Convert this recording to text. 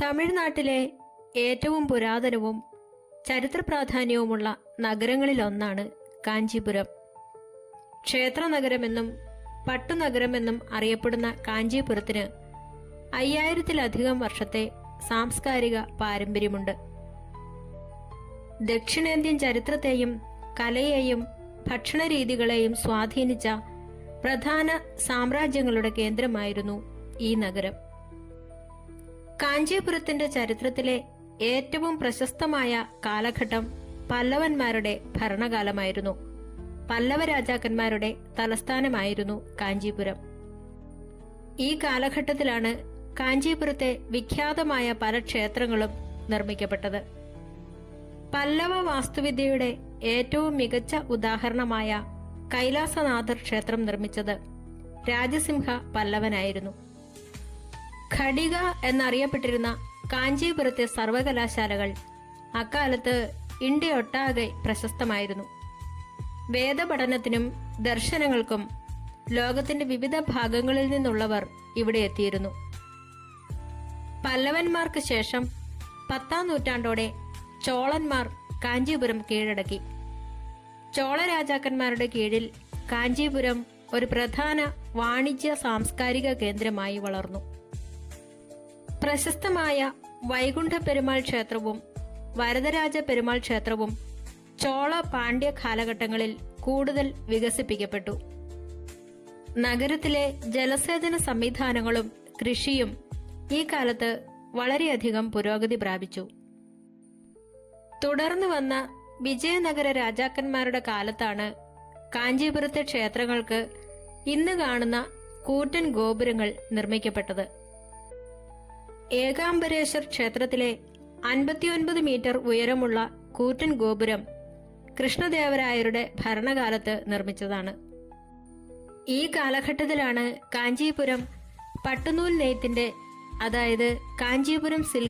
തമിഴ്നാട്ടിലെ ഏറ്റവും പുരാതനവും ചരിത്ര പ്രാധാന്യവുമുള്ള നഗരങ്ങളിലൊന്നാണ് കാഞ്ചീപുരം. ക്ഷേത്രനഗരമെന്നും പട്ടുനഗരമെന്നും അറിയപ്പെടുന്ന കാഞ്ചീപുരത്തിന് 5000-ലധികം വർഷത്തെ സാംസ്കാരിക പാരമ്പര്യമുണ്ട്. ദക്ഷിണേന്ത്യൻ ചരിത്രത്തെയും കലയെയും ഭക്ഷണരീതികളെയും സ്വാധീനിച്ച പ്രധാന സാമ്രാജ്യങ്ങളുടെ കേന്ദ്രമായിരുന്നു ഈ നഗരം. കാഞ്ചീപുരത്തിന്റെ ചരിത്രത്തിലെ ഏറ്റവും പ്രശസ്തമായ കാലഘട്ടം പല്ലവന്മാരുടെ ഭരണകാലമായിരുന്നു. പല്ലവ രാജാക്കന്മാരുടെ തലസ്ഥാനമായിരുന്നു കാഞ്ചീപുരം. ഈ കാലഘട്ടത്തിലാണ് കാഞ്ചീപുരത്തെ വിഖ്യാതമായ പല ക്ഷേത്രങ്ങളും നിർമ്മിക്കപ്പെട്ടത്. പല്ലവ വാസ്തുവിദ്യയുടെ ഏറ്റവും മികച്ച ഉദാഹരണമായ കൈലാസനാഥർ ക്ഷേത്രം നിർമ്മിച്ചത് രാജസിംഹ പല്ലവനായിരുന്നു. ഖടിക എന്നറിയപ്പെട്ടിരുന്ന കാഞ്ചീപുരത്തെ സർവകലാശാലകൾ അക്കാലത്ത് ഇന്ത്യയൊട്ടാകെ പ്രശസ്തമായിരുന്നു. വേദപഠനത്തിനും ദർശനങ്ങൾക്കും ലോകത്തിന്റെ വിവിധ ഭാഗങ്ങളിൽ നിന്നുള്ളവർ ഇവിടെ എത്തിയിരുന്നു. പല്ലവന്മാർക്ക് ശേഷം 10-ാം നൂറ്റാണ്ടോടെ ചോളന്മാർ കാഞ്ചീപുരം കീഴടക്കി. ചോള രാജാക്കന്മാരുടെ കീഴിൽ കാഞ്ചീപുരം ഒരു പ്രധാന വാണിജ്യ സാംസ്കാരിക കേന്ദ്രമായി വളർന്നു. പ്രശസ്തമായ വൈകുണ്ഠ പെരുമാൾ ക്ഷേത്രവും വരദരാജ പെരുമാൾ ക്ഷേത്രവും ചോള പാണ്ഡ്യ കാലഘട്ടങ്ങളിൽ കൂടുതൽ വികസിപ്പിക്കപ്പെട്ടു. നഗരത്തിലെ ജലസേചന സംവിധാനങ്ങളും കൃഷിയും ഈ കാലത്ത് വളരെയധികം പുരോഗതി പ്രാപിച്ചു. തുടർന്ന് വന്ന വിജയനഗര രാജാക്കന്മാരുടെ കാലത്താണ് കാഞ്ചീപുരത്തെ ക്ഷേത്രങ്ങൾക്ക് ഇന്ന് കാണുന്ന കൂറ്റൻ ഗോപുരങ്ങൾ നിർമ്മിക്കപ്പെട്ടത്. ഏകാംബരേശ്വർ ക്ഷേത്രത്തിലെ 59 മീറ്റർ ഉയരമുള്ള കൂറ്റൻ ഗോപുരം കൃഷ്ണദേവരായരുടെ ഭരണകാലത്ത് നിർമ്മിച്ചതാണ്. ഈ കാലഘട്ടത്തിലാണ് കാഞ്ചീപുരം പട്ടുനൂൽ നെയ്ത്തിന്റെ, അതായത് കാഞ്ചീപുരം സിൽക്ക്